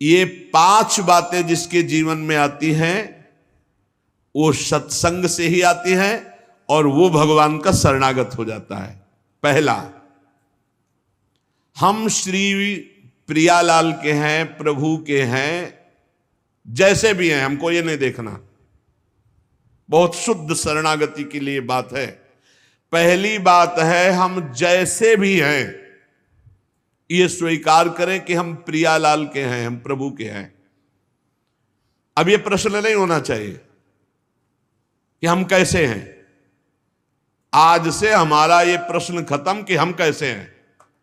ये 5 बातें जिसके जीवन में आती हैं वो सत्संग से ही आती हैं और वो भगवान का शरणागत हो जाता है। पहला, हम श्री प्रियालाल के हैं, प्रभु के हैं, जैसे भी हैं, हमको ये नहीं देखना। बहुत शुद्ध शरणागति के लिए बात है। पहली बात है हम जैसे भी हैं ये स्वीकार करें कि हम प्रियालाल के हैं, हम प्रभु के हैं। अब ये प्रश्न नहीं होना चाहिए कि हम कैसे हैं। आज से हमारा ये प्रश्न खत्म कि हम कैसे हैं।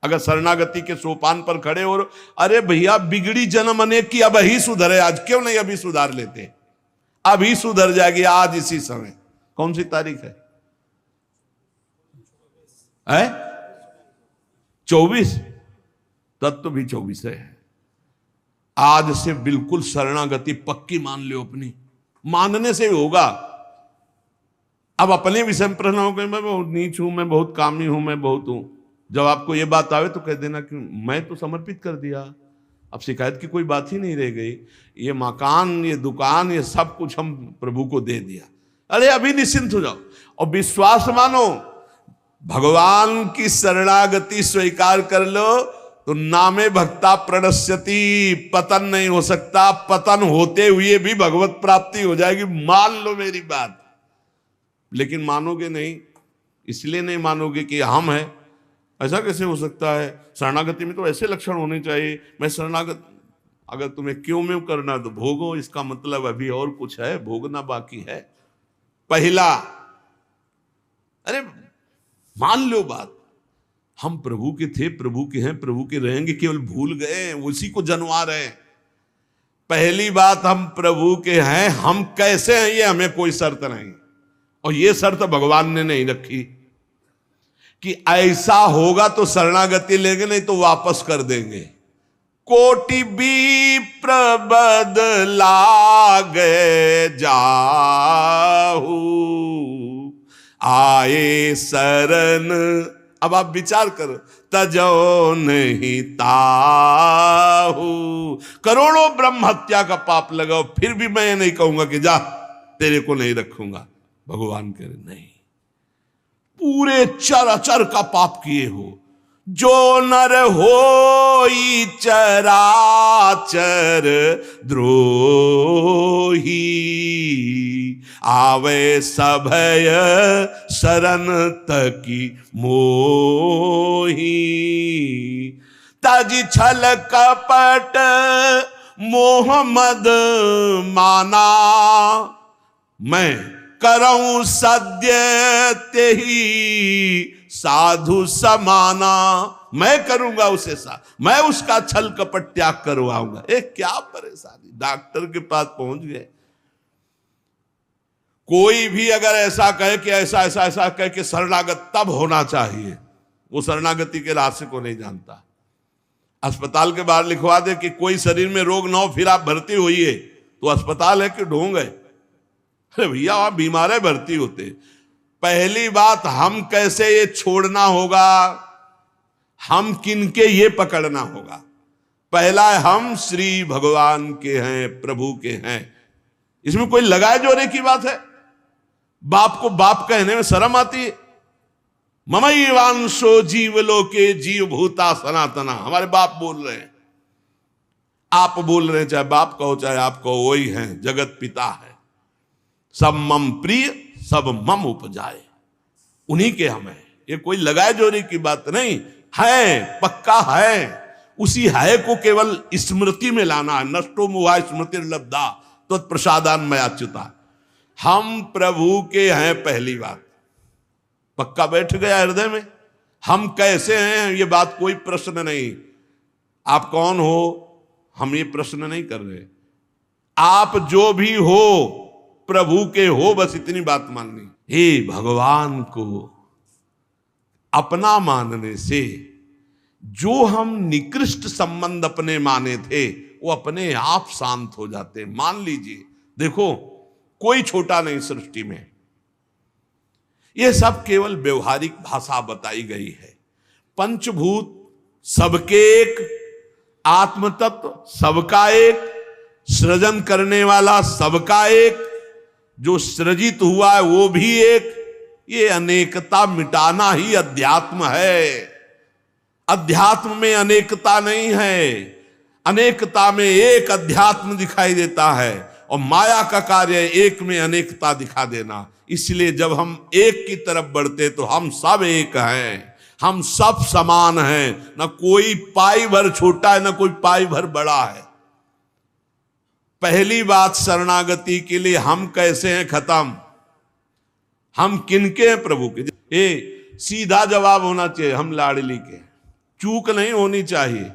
अगर शरणागति के सोपान पर खड़े और अरे भैया बिगड़ी जन्म अनेक की, अब ही सुधरे, आज क्यों नहीं अभी सुधार लेते, अभी सुधर जाएगी आज इसी समय। कौन सी तारीख है? 24। तत्व भी 24 है। आज से बिल्कुल शरणागति पक्की मान लो अपनी, मानने से होगा। अब अपने विषय में प्रश्न हो गए, मैं बहुत नीच हूं, मैं बहुत कामी हूं, मैं बहुत हूं। जब आपको ये बात आवे तो कह देना कि मैं तो समर्पित कर दिया, अब शिकायत की कोई बात ही नहीं रह गई। ये मकान, ये दुकान, ये सब कुछ हम प्रभु को दे दिया। अरे अभी निश्चिंत हो जाओ और विश्वास मानो, भगवान की शरणागति स्वीकार कर लो तो नामे भक्ता प्रणश्यति, पतन नहीं हो सकता। पतन होते हुए भी भगवत प्राप्ति हो जाएगी, मान लो मेरी बात। लेकिन मानोगे नहीं, इसलिए नहीं मानोगे कि हम हैं। ऐसा कैसे हो सकता है? शरणागति में तो ऐसे लक्षण होने चाहिए। मैं शरणागत, अगर तुम्हें क्यों में करना तो भोगो, इसका मतलब अभी और कुछ है, भोगना बाकी है। पहला, अरे मान लो बात, हम प्रभु के थे, प्रभु के हैं, प्रभु के रहेंगे, केवल भूल गए, उसी को जनवा रहे हैं। पहली बात, हम प्रभु के हैं, हम कैसे हैं ये हमें कोई शर्त नहीं, और ये शर्त भगवान ने नहीं रखी कि ऐसा होगा तो शरणागति लेंगे, नहीं तो वापस कर देंगे। कोटि विप्र बदलागे जाहू, आए शरण। अब आप विचार करो, तजो नहीं ताहू। करोड़ों ब्रह्म हत्या का पाप लगाओ, फिर भी मैं नहीं कहूंगा कि जा तेरे को नहीं रखूंगा। भगवान कह रहे नहीं, पूरे चराचर का पाप किए हो, जो नर होई चराचर द्रोही, आवे सभय शरण तकी मोही। तज छल कपट मोह मद माना, मैं करऊं सद्य तेहि साधु समाना। मैं करूंगा उसे मैं उसका छल कपट त्याग करवाऊंगा। क्या परेशानी, डॉक्टर के पास पहुंच गए। कोई भी अगर ऐसा कहे कि ऐसा ऐसा ऐसा कहे कि शरणागत तब होना चाहिए, वो शरणागति के रास्ते को नहीं जानता। अस्पताल के बाहर लिखवा दे कि कोई शरीर में रोग ना हो फिर आप भर्ती होइए, तो अस्पताल है कि ढोंग है? अरे भैया आप बीमार है, भर्ती होते। पहली बात, हम कैसे ये छोड़ना होगा, हम किनके ये पकड़ना होगा। पहला है, हम श्री भगवान के हैं, प्रभु के हैं। इसमें कोई लगाए जोड़े की बात है? बाप को बाप कहने में शर्म आती है। ममैवांशो जीवलोके जीव भूता सनातना, हमारे बाप बोल रहे हैं, आप बोल रहे हैं, चाहे बाप कहो चाहे आप कहो, वही हैं, जगत पिता है। सब मम प्रिय सब मम उपजाए, उन्हीं के हम हैं। ये कोई लगाए जोड़े की बात नहीं है, पक्का है। उसी है को केवल स्मृति में लाना है। नष्टो मुहा स्मृति लब्धा तो प्रसादान मयाच्युता। हम प्रभु के हैं, पहली बात पक्का बैठ गया हृदय में। हम कैसे हैं ये बात कोई प्रश्न नहीं। आप कौन हो हम ये प्रश्न नहीं कर रहे। आप जो भी हो प्रभु के हो, बस इतनी बात माननी। हे भगवान को अपना मानने से जो हम निकृष्ट संबंध अपने माने थे वो अपने आप शांत हो जाते। मान लीजिए, देखो कोई छोटा नहीं सृष्टि में, यह सब केवल व्यवहारिक भाषा बताई गई है। पंचभूत सबके एक, आत्म तत्व सबका एक, सृजन करने वाला सबका एक, जो सृजित हुआ है वो भी एक। ये अनेकता मिटाना ही अध्यात्म है। अध्यात्म में अनेकता नहीं है, अनेकता में एक अध्यात्म दिखाई देता है, और माया का कार्य एक में अनेकता दिखा देना। इसलिए जब हम एक की तरफ बढ़ते तो हम सब एक हैं, हम सब समान हैं, ना कोई पाई भर छोटा है ना कोई पाई भर बड़ा है। पहली बात शरणागति के लिए हम कैसे हैं खत्म, हम किनके हैं? प्रभु के। सीधा जवाब होना चाहिए, हम लाडली के, चूक नहीं होनी चाहिए।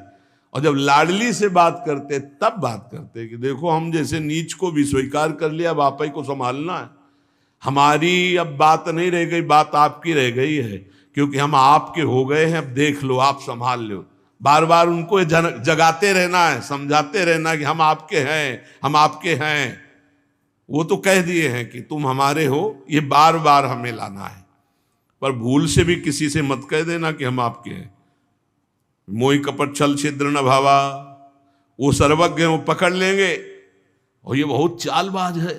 और जब लाडली से बात करते तब बात करते कि देखो हम जैसे नीच को भी स्वीकार कर लिया, अब आप ही को संभालना है, हमारी अब बात नहीं रह गई, बात आपकी रह गई है, क्योंकि हम आपके हो गए हैं, अब देख लो, आप संभाल लो। बार बार उनको जगाते रहना है, समझाते रहना कि हम आपके हैं, हम आपके हैं। वो तो कह दिए हैं कि तुम हमारे हो, ये बार बार हमें लाना है। पर भूल से भी किसी से मत कह देना कि हम आपके हैं। मोहि कपट छल छिद्र न भावा, वो सर्वज्ञ हैं, वो पकड़ लेंगे। और ये बहुत चालबाज है,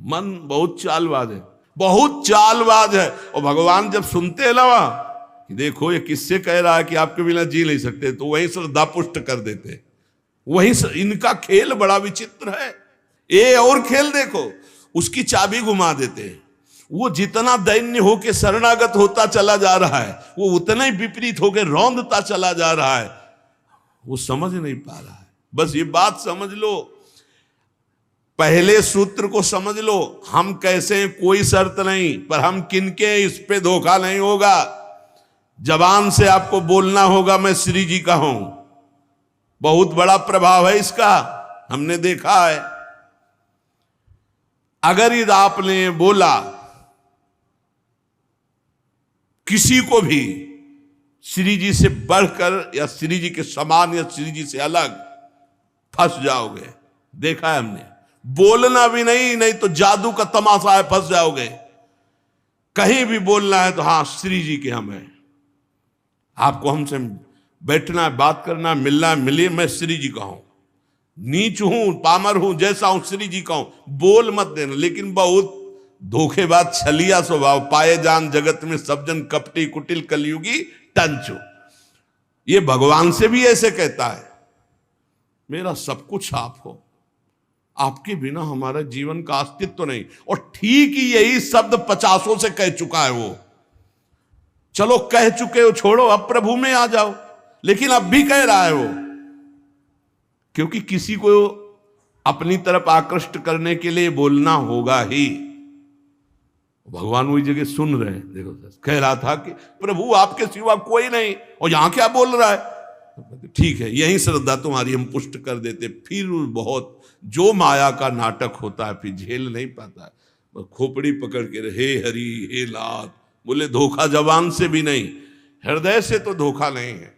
मन बहुत चालबाज है, बहुत चालबाज है। और भगवान जब सुनते हैं ना कि देखो ये किससे कह रहा है कि आपके बिना जी नहीं सकते, तो वहीं श्रद्धा पुष्ट कर देते। वहीं इनका खेल बड़ा विचित्र है। ये और खेल देखो, उसकी चाबी घुमा देते हैं। वो जितना दैन्य होके शरणागत होता चला जा रहा है, वो उतना ही विपरीत होके रौंदता चला जा रहा है। वो समझ नहीं पा रहा है। बस ये बात समझ लो, पहले सूत्र को समझ लो, हम कैसे हैं कोई शर्त नहीं, पर हम किनके, इस पे धोखा नहीं होगा। जबान से आपको बोलना होगा मैं श्री जी का हूं, बहुत बड़ा प्रभाव है इसका, हमने देखा है। अगर यदि आपने बोला किसी को भी श्री जी से बढ़कर या श्री जी के समान या श्री जी से अलग, फंस जाओगे। देखा है हमने। बोलना भी नहीं, नहीं तो जादू का तमाशा है, फंस जाओगे। कहीं भी बोलना है तो हाँ श्री जी के हम हैं, आपको हमसे बैठना है, बात करना है, मिलना है, मिलिए, मैं श्री जी का हूं, नीच हूं, पामर हूं, जैसा हूं श्री जी का हूं। बोल मत देना। लेकिन बहुत धोखेबाज छलिया स्वभाव, पाए जान जगत में सब जन कपटी कुटिल कलयुगी टंचो। ये भगवान से भी ऐसे कहता है, मेरा सब कुछ आप हो, आपके बिना हमारा जीवन का अस्तित्व नहीं। और ठीक ही यही शब्द 50 से कह चुका है वो। चलो कह चुके हो, छोड़ो, अब प्रभु में आ जाओ। लेकिन अब भी कह रहा है वो, क्योंकि किसी को अपनी तरफ आकृष्ट करने के लिए बोलना होगा ही। भगवान वही जगह सुन रहे हैं। देखो कह रहा था कि प्रभु आपके सिवा कोई नहीं, और यहां क्या बोल रहा है? ठीक है, यही श्रद्धा तुम्हारी हम पुष्ट कर देते। फिर बहुत जो माया का नाटक होता है, फिर झेल नहीं पाता है, खोपड़ी पकड़ के हे हरि हे नाथ बोले। धोखा जबान से भी नहीं, हृदय से तो धोखा नहीं है,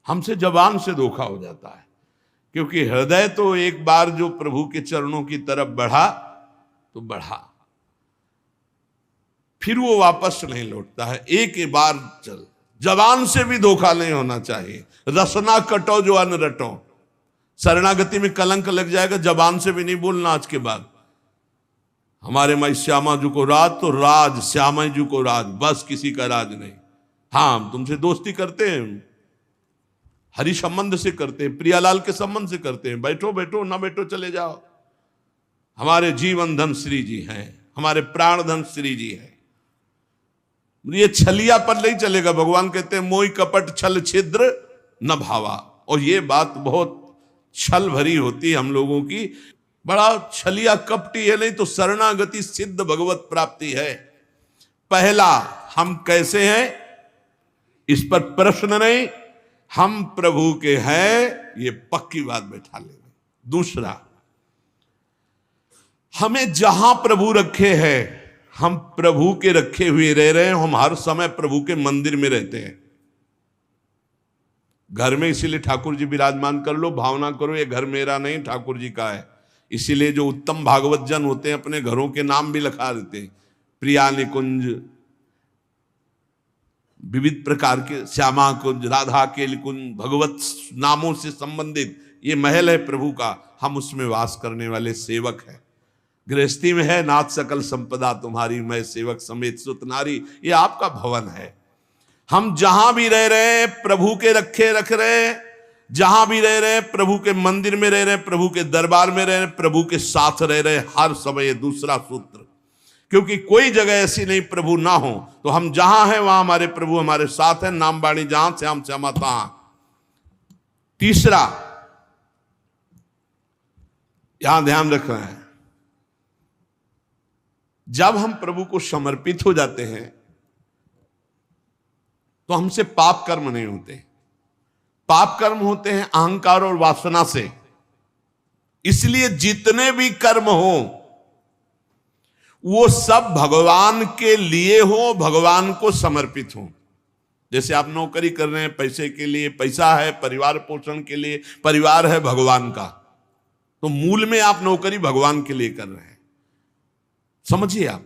हमसे जबान से धोखा हो जाता है। क्योंकि हृदय तो एक बार जो प्रभु के चरणों की तरफ बढ़ा तो बढ़ा, फिर वो वापस नहीं लौटता है। एक बार चल, जबान से भी धोखा नहीं होना चाहिए। रसना कटो जो अन्न रटो, शरणागति में कलंक लग जाएगा। जबान से भी नहीं बोलना आज के बाद, हमारे माई श्यामा जी को राज तो राज, श्यामा जी को राज, बस किसी का राज नहीं। हाँ हम तुमसे दोस्ती करते हैं, हरि संबंध से करते हैं, प्रियालाल के संबंध से करते हैं, बैठो बैठो, ना बैठो चले जाओ। हमारे जीवन धन श्री जी हैं, हमारे प्राण धन श्री जी हैं। ये छलिया पर नहीं चलेगा। भगवान कहते हैं मोहि कपट छल छिद्र न भावा। और ये बात बहुत छल भरी होती है हम लोगों की, बड़ा छलिया कपटी है। नहीं तो शरणागति सिद्ध भगवत प्राप्ति है। पहला, हम कैसे हैं इस पर प्रश्न नहीं, हम प्रभु के हैं, ये पक्की बात बैठा लेंगे। दूसरा, हमें जहां प्रभु रखे हैं, हम प्रभु के रखे हुए रह रहे हैं। हम हर समय प्रभु के मंदिर में रहते हैं, घर में। इसीलिए ठाकुर जी विराजमान कर लो, भावना करो ये घर मेरा नहीं ठाकुर जी का है। इसीलिए जो उत्तम भागवत जन होते हैं अपने घरों के नाम भी लिखा देते हैं, प्रिया निकुंज, विविध प्रकार के श्यामा कुंज, राधा केली कुंज, भगवत नामों से संबंधित ये महल है प्रभु का, हम उसमें वास करने वाले सेवक हैं। गृहस्थी में है नाथ सकल संपदा तुम्हारी, मैं सेवक समेत सुत नारी, ये आपका भवन है। हम जहां भी रह रहे हैं प्रभु के रखे रख रहे हैं, जहां भी रह रहे हैं प्रभु के मंदिर में रह रहे हैं, प्रभु के दरबार में रह रहे हैं, प्रभु के साथ रह रहे हैं हर समय। दूसरा सूत्र, क्योंकि कोई जगह ऐसी नहीं प्रभु ना हो, तो हम जहां हैं वहां हमारे प्रभु हमारे साथ हैं। नाम बाणी जहां श्याम श्यामा तहां। तीसरा यहां ध्यान रख रहे हैं, जब हम प्रभु को समर्पित हो जाते हैं तो हमसे पाप कर्म नहीं होते। पाप कर्म होते हैं अहंकार और वासना से। इसलिए जितने भी कर्म हो वो सब भगवान के लिए हो, भगवान को समर्पित हो। जैसे आप नौकरी कर रहे हैं पैसे के लिए, पैसा है परिवार पोषण के लिए, परिवार है भगवान का, तो मूल में आप नौकरी भगवान के लिए कर रहे हैं। समझिए, आप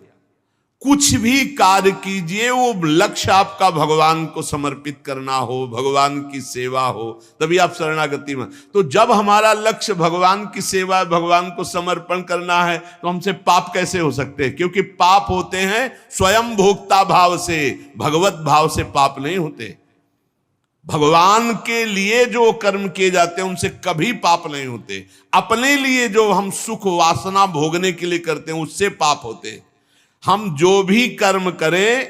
कुछ भी कार्य कीजिए वो लक्ष्य आपका भगवान को समर्पित करना हो, भगवान की सेवा हो, तभी आप शरणागति में। तो जब हमारा लक्ष्य भगवान की सेवा, भगवान को समर्पण करना है, तो हमसे पाप कैसे हो सकते हैं? क्योंकि पाप होते हैं स्वयं भोक्ता भाव से, भगवत भाव से पाप नहीं होते। भगवान के लिए जो कर्म किए जाते हैं उनसे कभी पाप नहीं होते। अपने लिए जो हम सुख वासना भोगने के लिए करते हैं उससे पाप होते। हम जो भी कर्म करें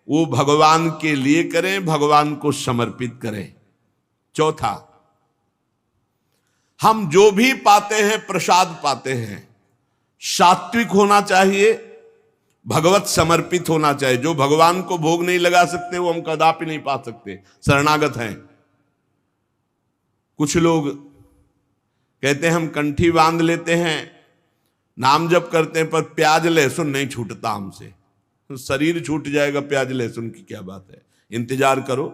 वो भगवान के लिए करें, भगवान को समर्पित करें। चौथा, हम जो भी पाते हैं प्रसाद पाते हैं, सात्विक होना चाहिए, भगवत समर्पित होना चाहिए। जो भगवान को भोग नहीं लगा सकते वो हम कदापि नहीं पा सकते, शरणागत हैं। कुछ लोग कहते हैं हम कंठी बांध लेते हैं, नाम जप करते हैं, पर प्याज लहसुन नहीं छूटता हमसे। तो शरीर छूट जाएगा, प्याज लहसुन की क्या बात है? इंतजार करो,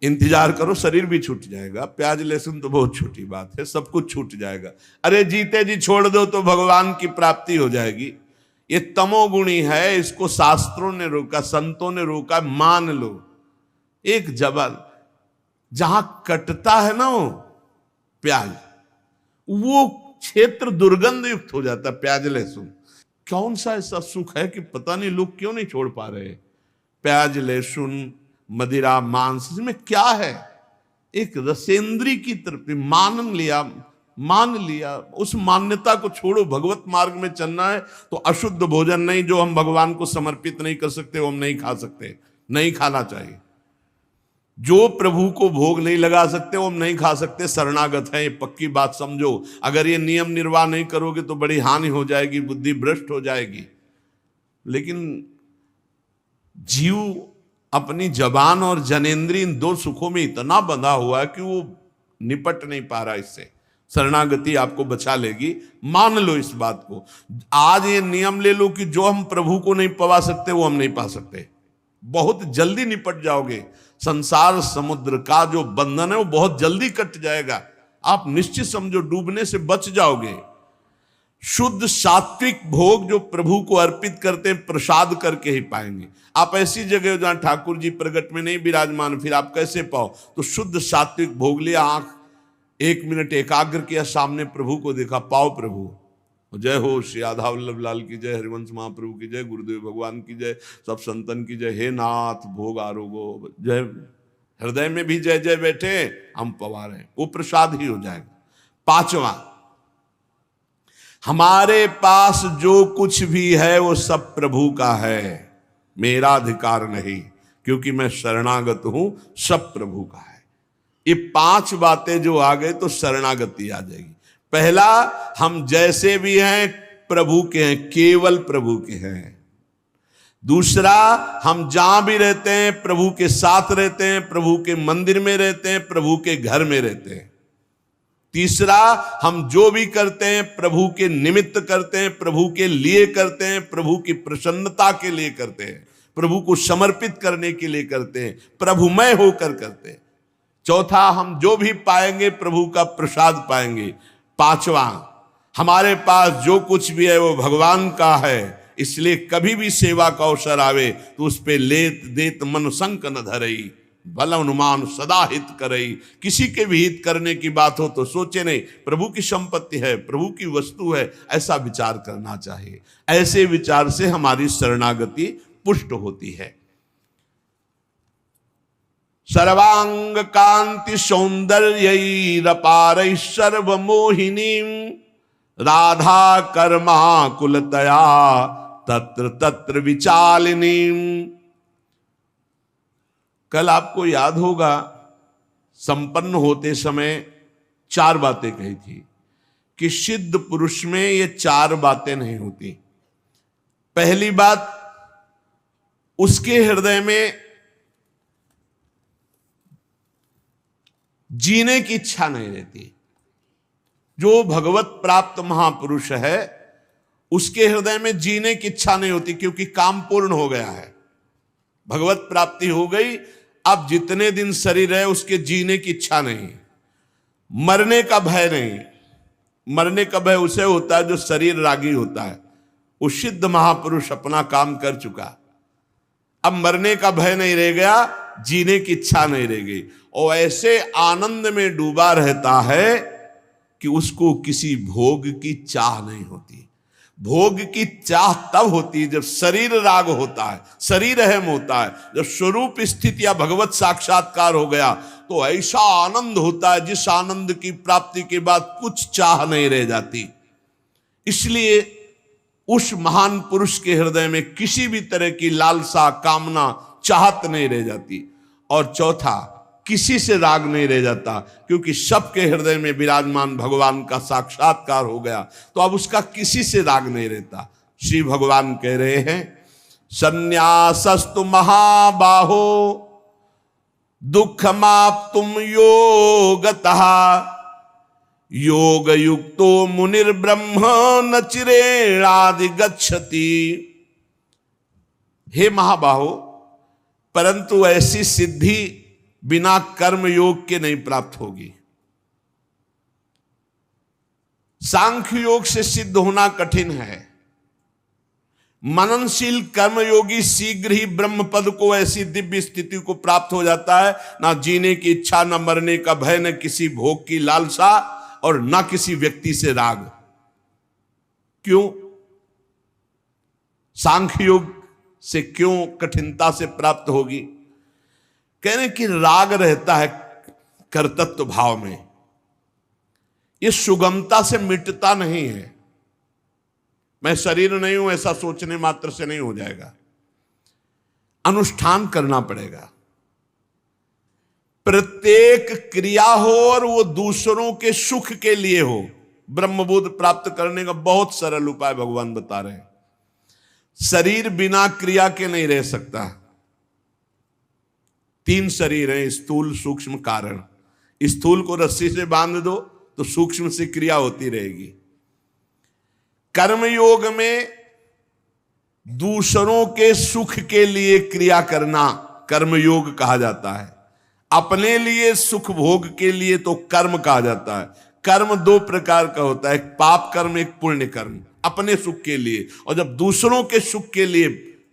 इंतजार करो, शरीर भी छूट जाएगा। प्याज लहसुन तो बहुत छोटी बात है, सब कुछ छूट जाएगा। अरे जीते जी छोड़ दो तो भगवान की प्राप्ति हो जाएगी। ये तमोगुणी है, इसको शास्त्रों ने रोका, संतों ने रोका। मान लो एक जबल जहां कटता है ना वो प्याज, वो क्षेत्र दुर्गंध युक्त हो जाता है। प्याज लहसुन कौन सा ऐसा सुख है कि पता नहीं लोग क्यों नहीं छोड़ पा रहे? प्याज लहसुन, मदिरा, मांस, इसमें क्या है? एक रसेंद्री की तृप्ति। मान लिया, उस मान्यता को छोड़ो। भगवत मार्ग में चलना है तो अशुद्ध भोजन नहीं, जो हम भगवान को समर्पित नहीं कर सकते वो हम नहीं खा सकते, नहीं खाना चाहिए। जो प्रभु को भोग नहीं लगा सकते वो हम नहीं खा सकते, शरणागत है। ये पक्की बात समझो। अगर ये नियम निर्वाह नहीं करोगे तो बड़ी हानि हो जाएगी, बुद्धि भ्रष्ट हो जाएगी। लेकिन जीव अपनी जबान और जनेंद्री इन दो सुखों में इतना बंधा हुआ है कि वो निपट नहीं पा रहा इससे। शरणागति आपको बचा लेगी, मान लो इस बात को। आज ये नियम ले लो कि जो हम प्रभु को नहीं पवा सकते वो हम नहीं पा सकते। बहुत जल्दी निपट जाओगे। संसार समुद्र का जो बंधन है वो बहुत जल्दी कट जाएगा। आप निश्चित समझो, डूबने से बच जाओगे। शुद्ध सात्विक भोग जो प्रभु को अर्पित करते हैं प्रसाद करके ही पाएंगे। आप ऐसी जगह जहां ठाकुर जी प्रगट में नहीं विराजमान, फिर आप कैसे पाओ? तो शुद्ध सात्विक भोग लिया, आंख 1 मिनट एकाग्र किया, सामने प्रभु को देखा, पाओ प्रभु। जय हो श्री राधा वल्लभ लाल की जय, हरिवंश महाप्रभु की जय, गुरुदेव भगवान की जय, सब संतन की जय। हे नाथ भोग आरोगो जय। हृदय में भी जय जय बैठे, हम पवा रहे हैं, वो प्रसाद ही हो जाएगा। पांचवा, हमारे पास जो कुछ भी है वो सब प्रभु का है, मेरा अधिकार नहीं, क्योंकि मैं शरणागत हूं, सब प्रभु का है। ये 5 बातें जो आ गए तो शरणागति आ जाएगी। पहला, हम जैसे भी हैं प्रभु के हैं, केवल प्रभु के हैं। दूसरा, हम जहां भी रहते हैं प्रभु के साथ रहते हैं, प्रभु के मंदिर में रहते हैं, प्रभु के घर में रहते हैं। तीसरा, हम जो भी करते हैं प्रभु के निमित्त करते हैं, प्रभु के लिए करते हैं, प्रभु की प्रसन्नता के लिए करते हैं, प्रभु को समर्पित करने के लिए करते हैं, प्रभुमय होकर करते हैं। चौथा, हम जो भी पाएंगे प्रभु का प्रसाद पाएंगे। पांचवा, हमारे पास जो कुछ भी है वो भगवान का है, इसलिए कभी भी सेवा का अवसर आवे तो उस पे लेत देत मन संक न धरई, बल अनुमान सदा हित करई। किसी के भी हित करने की बात हो तो सोचे नहीं, प्रभु की संपत्ति है, प्रभु की वस्तु है, ऐसा विचार करना चाहिए। ऐसे विचार से हमारी शरणागति पुष्ट होती है। सर्वांग कांति सौंदर्यैरपारैः सर्वमोहिनीं, राधा कर्मा कुलतया तत्र तत्र विचालिनीं। कल आपको याद होगा संपन्न होते समय 4 बातें कही थी कि सिद्ध पुरुष में ये 4 बातें नहीं होती। पहली बात, उसके हृदय में जीने की इच्छा नहीं रहती। जो भगवत प्राप्त महापुरुष है उसके हृदय में जीने की इच्छा नहीं होती, क्योंकि काम पूर्ण हो गया है, भगवत प्राप्ति हो गई। अब जितने दिन शरीर है उसके जीने की इच्छा नहीं, मरने का भय नहीं। मरने का भय उसे होता है जो शरीर रागी होता है। वो सिद्ध महापुरुष अपना काम कर चुका, अब मरने का भय नहीं रह गया, जीने की इच्छा नहीं रह गई, और ऐसे आनंद में डूबा रहता है कि उसको किसी भोग की चाह नहीं होती। भोग की चाह तब होती है जब शरीर राग होता है, शरीर अहम होता है। जब स्वरूप स्थिति या भगवत साक्षात्कार हो गया तो ऐसा आनंद होता है जिस आनंद की प्राप्ति के बाद कुछ चाह नहीं रह जाती। इसलिए उस महान पुरुष के हृदय में किसी भी तरह की लालसा, कामना, चाहत नहीं रह जाती। और चौथा, किसी से राग नहीं रह जाता, क्योंकि सबके हृदय में विराजमान भगवान का साक्षात्कार हो गया, तो अब उसका किसी से राग नहीं रहता। श्री भगवान कह रहे हैं, संन्यासस्तु महाबाहो दुःखमाप्तुम योगतः, योग युक्तो मुनिर्ब्रह्म न चिरेणाधिगच्छति। हे महाबाहो, परंतु ऐसी सिद्धि बिना कर्म योग के नहीं प्राप्त होगी। सांख्य योग से सिद्ध होना कठिन है। मननशील कर्मयोगी शीघ्र ही ब्रह्म पद को, ऐसी दिव्य स्थिति को प्राप्त हो जाता है। ना जीने की इच्छा, न मरने का भय, न किसी भोग की लालसा, और न किसी व्यक्ति से राग। क्यों? सांख्य योग से क्यों कठिनता से प्राप्त होगी? कहने कि राग रहता है कर्तृत्व भाव में, ये सुगमता से मिटता नहीं है। मैं शरीर नहीं हूं ऐसा सोचने मात्र से नहीं हो जाएगा, अनुष्ठान करना पड़ेगा। प्रत्येक क्रिया हो और वो दूसरों के सुख के लिए हो। ब्रह्मबोध प्राप्त करने का बहुत सरल उपाय भगवान बता रहे हैं। शरीर बिना क्रिया के नहीं रह सकता। 3 शरीर हैं, स्थूल, सूक्ष्म, कारण। स्थूल को रस्सी से बांध दो तो सूक्ष्म से क्रिया होती रहेगी। कर्मयोग में दूसरों के सुख के लिए क्रिया करना कर्मयोग कहा जाता है। अपने लिए सुख भोग के लिए तो कर्म कहा जाता है। कर्म 2 प्रकार का होता है, एक पाप कर्म, एक पुण्य कर्म। अपने सुख के लिए, और जब दूसरों के सुख के लिए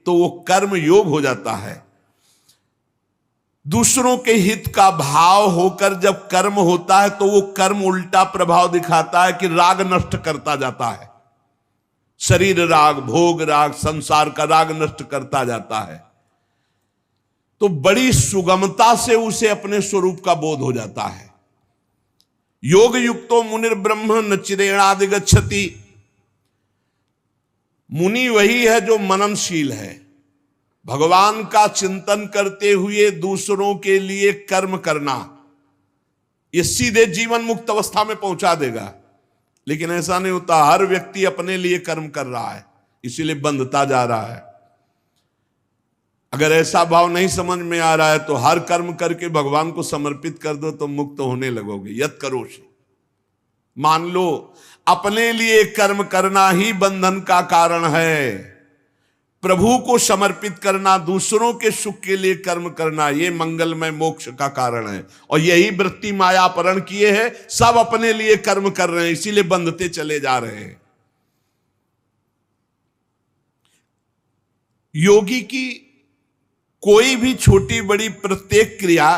तो वो कर्म योग हो जाता है। दूसरों के हित का भाव होकर जब कर्म होता है तो वो कर्म उल्टा प्रभाव दिखाता है कि राग नष्ट करता जाता है। शरीर राग, भोग राग, संसार का राग नष्ट करता जाता है। तो बड़ी सुगमता से उसे अपने स्वरूप का बोध हो जाता है। योग युक्तो मुनिर्ब्रह्म न चिरेणाधिगच्छति। मुनि वही है जो मननशील है, भगवान का चिंतन करते हुए दूसरों के लिए कर्म करना, ये सीधे जीवन मुक्त अवस्था में पहुंचा देगा। लेकिन ऐसा नहीं होता, हर व्यक्ति अपने लिए कर्म कर रहा है, इसीलिए बंधता जा रहा है। अगर ऐसा भाव नहीं समझ में आ रहा है तो हर कर्म करके भगवान को समर्पित कर दो तो मुक्त होने लगोगे। यत करोषि, मान लो अपने लिए कर्म करना ही बंधन का कारण है। प्रभु को समर्पित करना, दूसरों के सुख के लिए कर्म करना, यह मंगलमय मोक्ष का कारण है। और यही वृत्ति मायापरण किए है, सब अपने लिए कर्म कर रहे हैं, इसीलिए बंधते चले जा रहे हैं। योगी की कोई भी छोटी बड़ी प्रत्येक क्रिया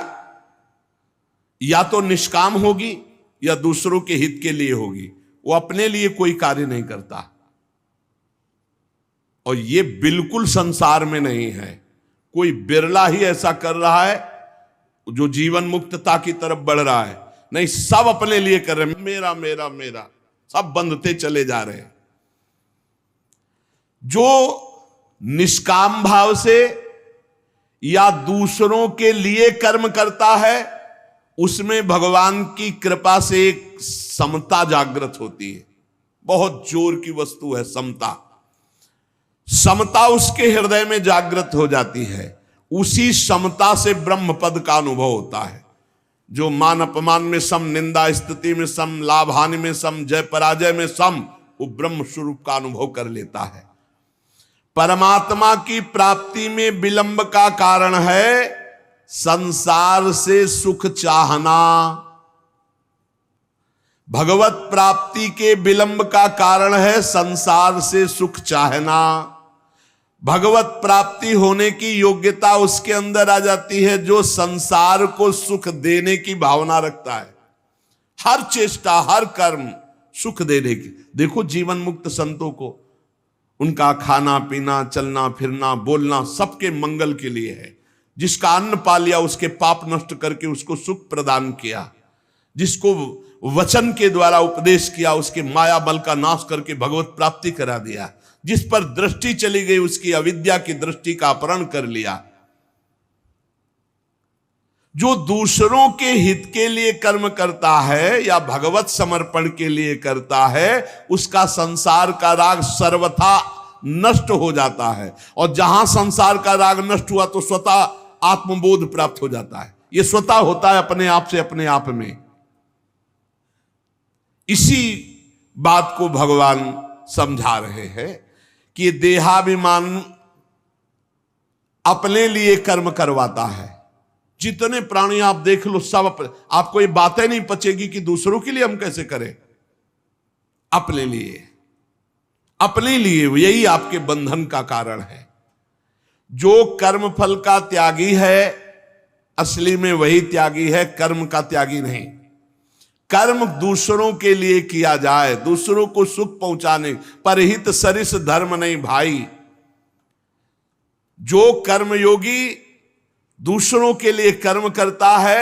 या तो निष्काम होगी या दूसरों के हित के लिए होगी। वो अपने लिए कोई कार्य नहीं करता, और ये बिल्कुल संसार में नहीं है। कोई बिरला ही ऐसा कर रहा है जो जीवन मुक्तता की तरफ बढ़ रहा है। नहीं, सब अपने लिए कर रहे हैं, मेरा मेरा मेरा, सब बंधते चले जा रहे हैं। जो निष्काम भाव से या दूसरों के लिए कर्म करता है, उसमें भगवान की कृपा से एक समता जागृत होती है। बहुत जोर की वस्तु है समता। समता उसके हृदय में जागृत हो जाती है। उसी समता से ब्रह्म पद का अनुभव होता है। जो मान अपमान में सम, निंदा स्तुति में सम, लाभ हानि में सम, जय पराजय में सम, वो ब्रह्म स्वरूप का अनुभव कर लेता है। परमात्मा की प्राप्ति में विलंब का कारण है संसार से सुख चाहना। भगवत प्राप्ति के विलंब का कारण है संसार से सुख चाहना। भगवत प्राप्ति होने की योग्यता उसके अंदर आ जाती है जो संसार को सुख देने की भावना रखता है। हर चेष्टा, हर कर्म सुख देने की। देखो जीवन मुक्त संतों को, उनका खाना पीना, चलना फिरना, बोलना सबके मंगल के लिए है। जिसका अन्न पा लिया उसके पाप नष्ट करके उसको सुख प्रदान किया। जिसको वचन के द्वारा उपदेश किया उसके माया बल का नाश करके भगवत प्राप्ति करा दिया। जिस पर दृष्टि चली गई उसकी अविद्या की दृष्टि का अपहरण कर लिया। जो दूसरों के हित के लिए कर्म करता है या भगवत समर्पण के लिए करता है, उसका संसार का राग सर्वथा नष्ट हो जाता है। और जहां संसार का राग नष्ट हुआ तो स्वतः आत्मबोध प्राप्त हो जाता है। यह स्वतः होता है अपने आप से, अपने आप में। इसी बात को भगवान समझा रहे हैं कि देहाभिमान अपने लिए कर्म करवाता है। जितने प्राणी आप देख लो सब आपको ये बातें नहीं पचेगी कि दूसरों के लिए हम कैसे करें। अपने लिए, अपने लिए, यही आपके बंधन का कारण है। जो कर्म फल का त्यागी है असली में वही त्यागी है, कर्म का त्यागी नहीं। कर्म दूसरों के लिए किया जाए, दूसरों को सुख पहुंचाने, परहित सरिस धर्म नहीं भाई। जो कर्मयोगी दूसरों के लिए कर्म करता है,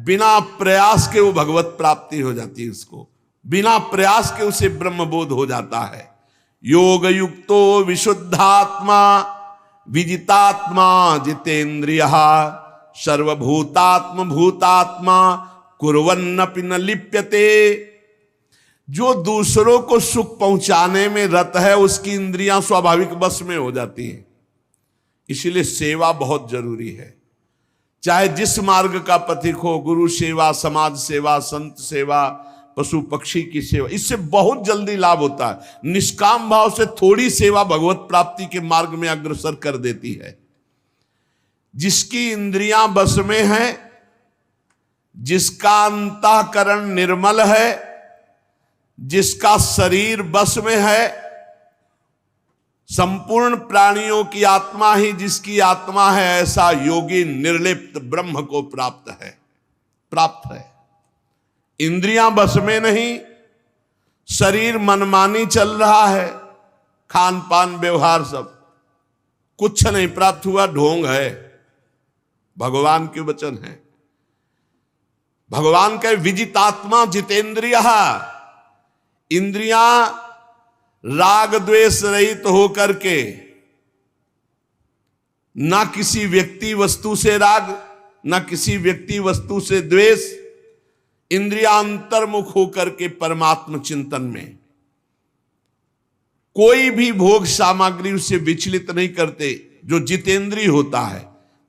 बिना प्रयास के वो भगवत प्राप्ति हो जाती है। उसको बिना प्रयास के उसे ब्रह्मबोध हो जाता है। योग युक्तो विशुद्धात्मा विजितात्मा जितेन्द्रियः सर्वभूतात्म भूतात्मा कुर्वन्नपि न लिप्यते। जो दूसरों को सुख पहुंचाने में रत है उसकी इंद्रियां स्वाभाविक बस में हो जाती हैं। इसीलिए सेवा बहुत जरूरी है। चाहे जिस मार्ग का पथिक हो, गुरु सेवा, समाज सेवा, संत सेवा, पशु पक्षी की सेवा, इससे बहुत जल्दी लाभ होता है। निष्काम भाव से थोड़ी सेवा भगवत प्राप्ति के मार्ग में अग्रसर कर देती है। जिसकी इंद्रियां बस में है, जिसका अंतःकरण निर्मल है, जिसका शरीर बस में है, संपूर्ण प्राणियों की आत्मा ही जिसकी आत्मा है, ऐसा योगी निर्लिप्त ब्रह्म को प्राप्त है। इंद्रियां बस में नहीं, शरीर मनमानी चल रहा है, खान पान व्यवहार सब कुछ नहीं प्राप्त हुआ, ढोंग है। भगवान के वचन है। भगवान का विजितात्मा जितेंद्रियः, इंद्रियां राग द्वेष रहित होकर के, ना किसी व्यक्ति वस्तु से राग, ना किसी व्यक्ति वस्तु से द्वेष, इंद्रियां अंतर्मुख होकर के परमात्म चिंतन में, कोई भी भोग सामग्री उसे विचलित नहीं करते। जो जितेंद्रिय होता है,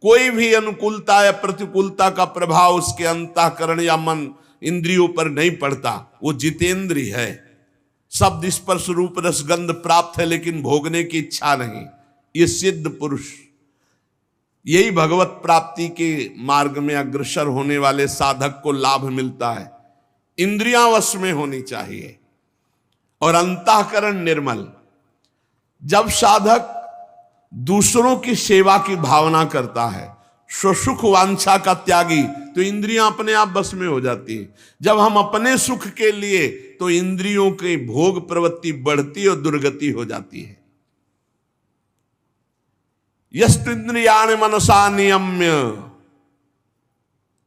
कोई भी अनुकूलता या प्रतिकूलता का प्रभाव उसके अंतःकरण या मन इंद्रियों पर नहीं पड़ता, वो जितेंद्रिय है। शब्द स्पर्श रूप रसगंध प्राप्त है लेकिन भोगने की इच्छा नहीं। ये सिद्ध पुरुष, यही भगवत प्राप्ति के मार्ग में अग्रसर होने वाले साधक को लाभ मिलता है। इंद्रियां वश में होनी चाहिए और अंतःकरण निर्मल। जब साधक दूसरों की सेवा की भावना करता है, स्वसुख वांछा का त्यागी, तो इंद्रियां अपने आप बस में हो जाती है। जब हम अपने सुख के लिए, तो इंद्रियों की भोग प्रवृत्ति बढ़ती और दुर्गति हो जाती है। यस्त्विन्द्रियाणि मनसा नियम्य,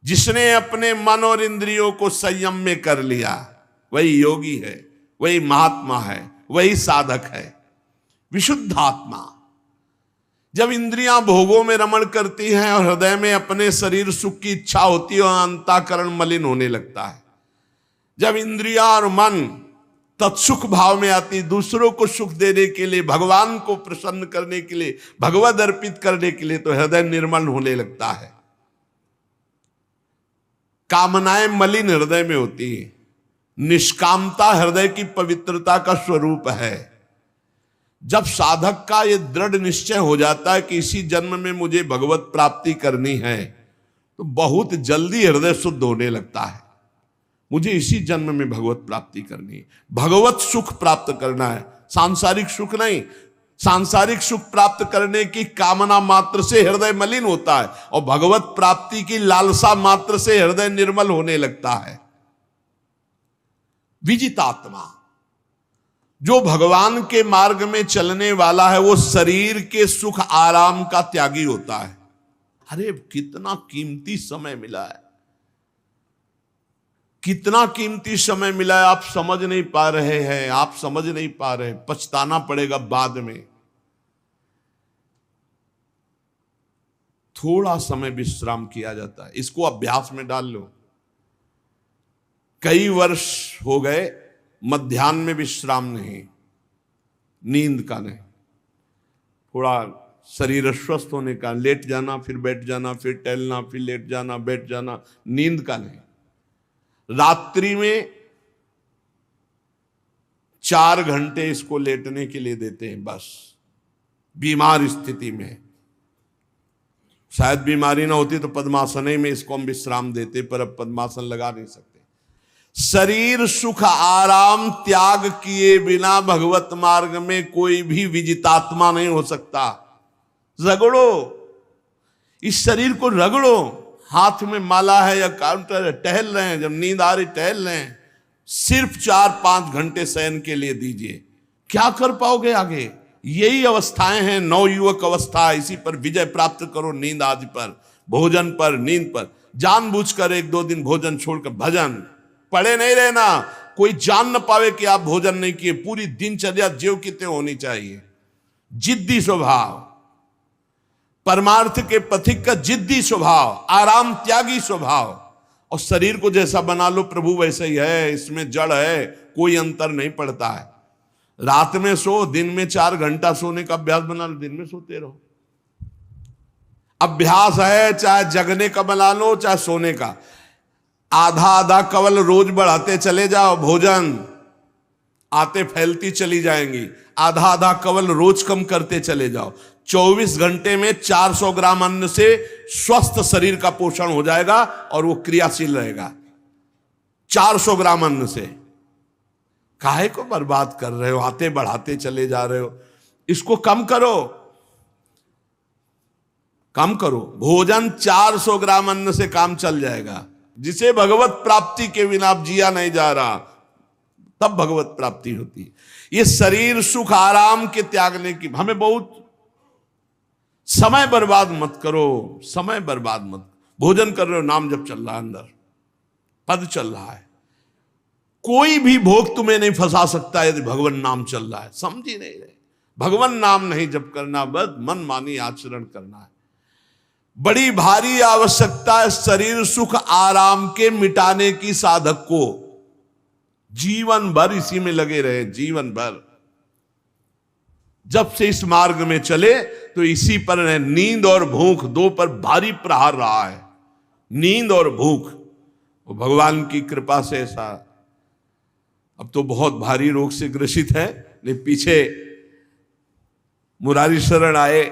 जिसने अपने मन और इंद्रियों को संयम में कर लिया, वही योगी है, वही महात्मा है, वही साधक है, विशुद्ध आत्मा। जब इंद्रियां भोगों में रमण करती हैं और हृदय में अपने शरीर सुख की इच्छा होती है और अंतःकरण मलिन होने लगता है, जब इंद्रियां और मन तत्सुख भाव में आती, दूसरों को सुख देने के लिए, भगवान को प्रसन्न करने के लिए, भगवद अर्पित करने के लिए, तो हृदय निर्मल होने लगता है। कामनाएं मलिन हृदय में होती है। निष्कामता हृदय की पवित्रता का स्वरूप है। जब साधक का यह दृढ़ निश्चय हो जाता है कि इसी जन्म में मुझे भगवत प्राप्ति करनी है, तो बहुत जल्दी हृदय शुद्ध होने लगता है। मुझे इसी जन्म में भगवत प्राप्ति करनी है, भगवत सुख प्राप्त करना है, सांसारिक सुख नहीं। सांसारिक सुख प्राप्त करने की कामना मात्र से हृदय मलिन होता है, और भगवत प्राप्ति की लालसा मात्र से हृदय निर्मल होने लगता है। विजितात्मा, जो भगवान के मार्ग में चलने वाला है, वो शरीर के सुख आराम का त्यागी होता है। अरे कितना कीमती समय मिला है, कितना कीमती समय मिला है, आप समझ नहीं पा रहे हैं, आप समझ नहीं पा रहे, पछताना पड़ेगा बाद में। थोड़ा समय विश्राम किया जाता है, इसको अभ्यास में डाल लो। कई वर्ष हो गए मध्याह्न में विश्राम नहीं, नींद का नहीं, थोड़ा शरीर स्वस्थ होने का, लेट जाना फिर बैठ जाना, फिर टहलना, फिर लेट जाना बैठ जाना, नींद का नहीं। रात्रि में 4 घंटे इसको लेटने के लिए देते हैं बस, बीमार स्थिति में। शायद बीमारी ना होती तो पद्मासन में इसको हम विश्राम देते, पर अब पद्मासन लगा नहीं सकते। शरीर सुख आराम त्याग किए बिना भगवत मार्ग में कोई भी विजितात्मा नहीं हो सकता। रगड़ो, इस शरीर को रगड़ो, हाथ में माला है या काउंटर है, टहल रहे हैं, जब नींद आ रही टहल रहे हैं, सिर्फ 4-5 घंटे शयन के लिए दीजिए। क्या कर पाओगे आगे? यही अवस्थाएं हैं, नवयुवक अवस्था। इसी पर विजय प्राप्त करो, नींद आदि पर, भोजन पर, नींद पर। जानबूझकर 1-2 दिन भोजन छोड़कर भजन पड़े नहीं रहना, कोई जान न पावे कि आप भोजन नहीं किए। पूरी दिनचर्या ज्यों की त्यों होनी चाहिए। जिद्दी स्वभाव, परमार्थ के पथिक का जिद्दी स्वभाव, आराम त्यागी स्वभाव। और शरीर को जैसा बना लो प्रभु वैसे ही है, इसमें जड़ है, कोई अंतर नहीं पड़ता है। रात में सो, दिन में 4 घंटा सोने का अभ्यास बना लो, दिन में सोते रहो। अभ्यास है, चाहे जगने का बना लो चाहे सोने का। आधा कवल रोज बढ़ाते चले जाओ, भोजन आते फैलती चली जाएंगी। आधा कवल रोज कम करते चले जाओ। 24 घंटे में 400 ग्राम अन्न से स्वस्थ शरीर का पोषण हो जाएगा और वो क्रियाशील रहेगा। 400 ग्राम अन्न से काहे को बर्बाद कर रहे हो? आते बढ़ाते चले जा रहे हो। इसको कम करो, कम करो। भोजन 400 ग्राम अन्न से काम चल जाएगा। जिसे भगवत प्राप्ति के बिना आप जिया नहीं जा रहा, तब भगवत प्राप्ति होती है। ये शरीर सुख आराम के त्यागने की, हमें बहुत समय बर्बाद मत करो, समय बर्बाद मत। भोजन कर रहे हो, नाम जब चल रहा है, अंदर पद चल रहा है। कोई भी भोग तुम्हें नहीं फंसा सकता यदि भगवान नाम चल रहा है। समझ ही नहीं रहे, भगवान नाम नहीं जप करना, बस मन मानी आचरण करना है। बड़ी भारी आवश्यकता है शरीर सुख आराम के मिटाने की साधक को। जीवन भर इसी में लगे रहे, जीवन भर। जब से इस मार्ग में चले तो इसी पर है। नींद और भूख, 2 पर भारी प्रहार रहा है, नींद और भूख। वो भगवान की कृपा से ऐसा, अब तो बहुत भारी रोग से ग्रसित है। लेकिन पीछे मुरारी शरण आए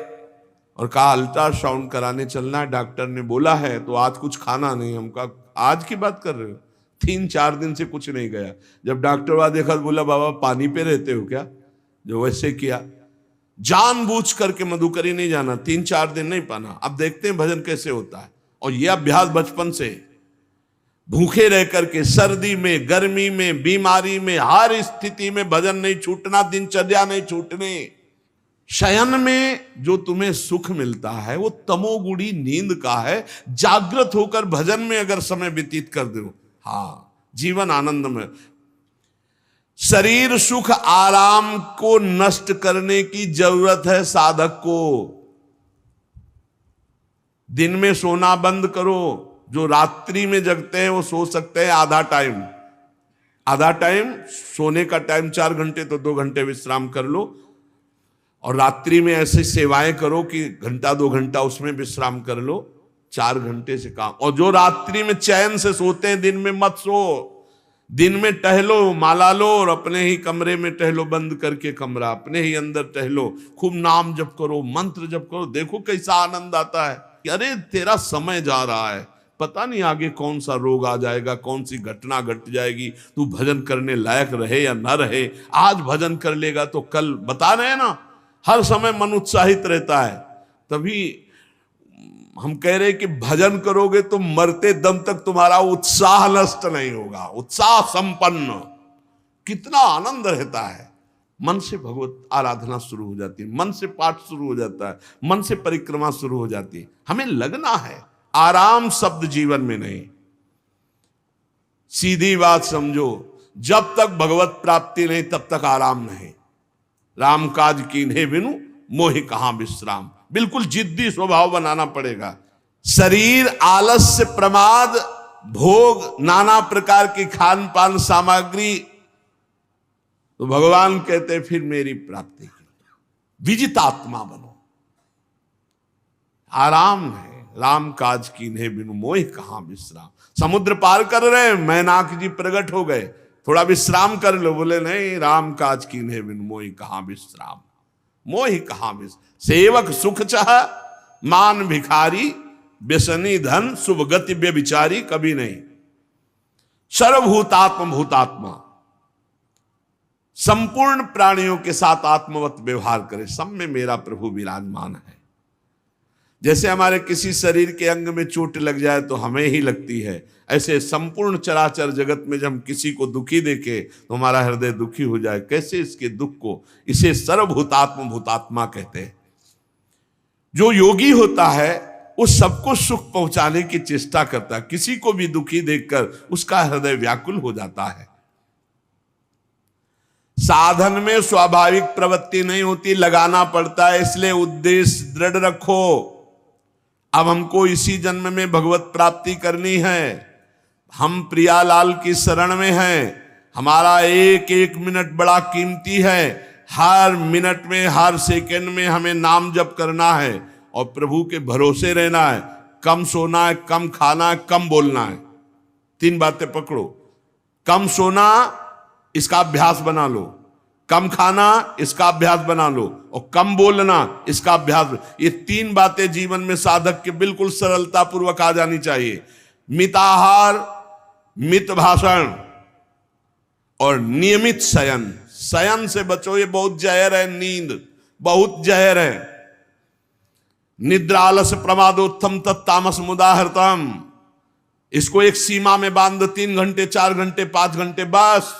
और कहा अल्ट्रासाउंड कराने चलना है, डॉक्टर ने बोला है, तो आज कुछ खाना नहीं। हम कहा आज की बात कर रहे हो? 3-4 दिन से कुछ नहीं गया। जब डॉक्टर वहां देखा तो बोला बाबा पानी पे रहते हो क्या? जो वैसे किया, जानबूझ करके मधुकरी नहीं जाना, 3-4 दिन नहीं पाना। अब देखते हैं भजन कैसे होता है। और यह अभ्यास बचपन से, भूखे रह करके, सर्दी में, गर्मी में, बीमारी में, हर स्थिति में भजन नहीं छूटना, दिनचर्या नहीं छूटने। शयन में जो तुम्हें सुख मिलता है वो तमोगुणी नींद का है। जागृत होकर भजन में अगर समय व्यतीत कर दो, हाँ, जीवन आनंद में। शरीर सुख आराम को नष्ट करने की जरूरत है साधक को। दिन में सोना बंद करो। जो रात्रि में जगते हैं वो सो सकते हैं आधा टाइम सोने का टाइम 4 घंटे, तो 2 घंटे विश्राम कर लो। और रात्रि में ऐसी सेवाएं करो कि 1-2 घंटा उसमें विश्राम कर लो, 4 घंटे से काम। और जो रात्रि में चैन से सोते हैं, दिन में मत सो। दिन में टहलो, माला लो और अपने ही कमरे में टहलो, बंद करके कमरा, अपने ही अंदर टहलो, खूब नाम जप करो, मंत्र जप करो। देखो कैसा आनंद आता है कि अरे तेरा समय जा रहा है, पता नहीं आगे कौन सा रोग आ जाएगा, कौन सी घटना घट जाएगी, तू भजन करने लायक रहे या ना रहे। आज भजन कर लेगा तो कल, बता रहे हैं ना, हर समय मन उत्साहित रहता है। तभी हम कह रहे हैं कि भजन करोगे तो मरते दम तक तुम्हारा उत्साह नष्ट नहीं होगा, उत्साह संपन्न। कितना आनंद रहता है। मन से भगवत आराधना शुरू हो जाती है, मन से पाठ शुरू हो जाता है, मन से परिक्रमा शुरू हो जाती है। हमें लगना है, आराम शब्द जीवन में नहीं। सीधी बात समझो, जब तक भगवत प्राप्ति नहीं तब तक आराम नहीं। राम काज कीन्हे बिनु मोहि कहां विश्राम। बिल्कुल जिद्दी स्वभाव बनाना पड़ेगा। शरीर, आलस्य, प्रमाद, भोग, नाना प्रकार की खान पान सामग्री, तो भगवान कहते फिर मेरी प्राप्ति की विजितात्मा बनो। आराम है, राम काज कीन्हे बिनु मोहि कहां विश्राम। समुद्र पार कर रहे, मैनाक जी प्रकट हो गए, थोड़ा विश्राम कर लो। बोले नहीं, राम काज कीन्हे बिनु मोहि कहां विश्राम। मोहि कहां विश्राम। सेवक सुख चाह, मान भिखारी, व्यसनी धन, शुभ गति व्यभिचारी, कभी नहीं। सर्वभूतात्म भूतात्मा, संपूर्ण प्राणियों के साथ आत्मवत व्यवहार करे। सब में मेरा प्रभु विराजमान है। जैसे हमारे किसी शरीर के अंग में चोट लग जाए तो हमें ही लगती है, ऐसे संपूर्ण चराचर जगत में जब हम किसी को दुखी देखे तो हमारा हृदय दुखी हो जाए। कैसे इसके दुख को, इसे सर्वभूतात्म भूतात्मा कहते हैं। जो योगी होता है वो सबको सुख पहुंचाने की चेष्टा करता है। किसी को भी दुखी देखकर उसका हृदय व्याकुल हो जाता है। साधन में स्वाभाविक प्रवृत्ति नहीं होती, लगाना पड़ता है। इसलिए उद्देश्य दृढ़ रखो। अब हमको इसी जन्म में भगवत प्राप्ति करनी है। हम प्रियालाल की शरण में हैं। हमारा एक एक मिनट बड़ा कीमती है। हर मिनट में, हर सेकंड में हमें नाम जप करना है और प्रभु के भरोसे रहना है। कम सोना है, कम खाना है, कम बोलना है। 3 बातें पकड़ो। कम सोना, इसका अभ्यास बना लो। कम खाना, इसका अभ्यास बना लो। और कम बोलना, इसका अभ्यास। ये 3 बातें जीवन में साधक के बिल्कुल सरलता पूर्वक आ जानी चाहिए। मिताहार, मित भाषण और नियमित शयन। शयन से बचो, ये बहुत जहर है। नींद बहुत जहर है। निद्रा आलस प्रमादोत्थम तत्तामस मुदाहृतम। इसको एक सीमा में बांध दो। 3 घंटे, 4 घंटे, 5 घंटे, बस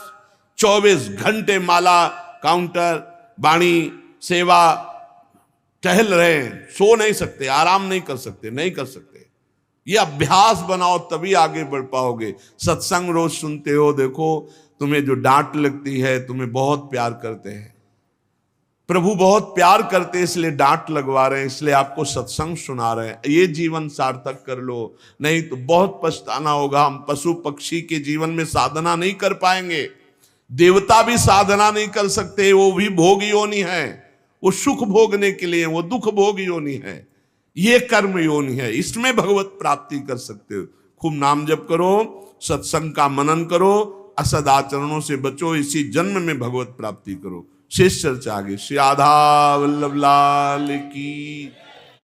24 घंटे माला, काउंटर, वाणी, सेवा, टहल रहे हैं। सो नहीं सकते, आराम नहीं कर सकते, नहीं कर सकते। ये अभ्यास बनाओ तभी आगे बढ़ पाओगे। सत्संग रोज सुनते हो, देखो तुम्हें जो डांट लगती है, तुम्हें बहुत प्यार करते हैं। प्रभु बहुत प्यार करते हैं, इसलिए डांट लगवा रहे हैं, इसलिए आपको सत्संग सुना रहे हैं। ये जीवन सार्थक कर लो, नहीं तो बहुत पछताना होगा। हम पशु पक्षी के जीवन में साधना नहीं कर पाएंगे। देवता भी साधना नहीं कर सकते, वो भी भोग योनि है। वो सुख भोगने के लिए, वो दुख भोग योनि है। ये कर्म योनि है, इसमें भगवत प्राप्ति कर सकते हो। खूब नाम जप करो, सत्संग का मनन करो, असदाचरणों से बचो, इसी जन्म में भगवत प्राप्ति करो। शेष चर्चा आगे। श्री राधा वल्लभ लाल की।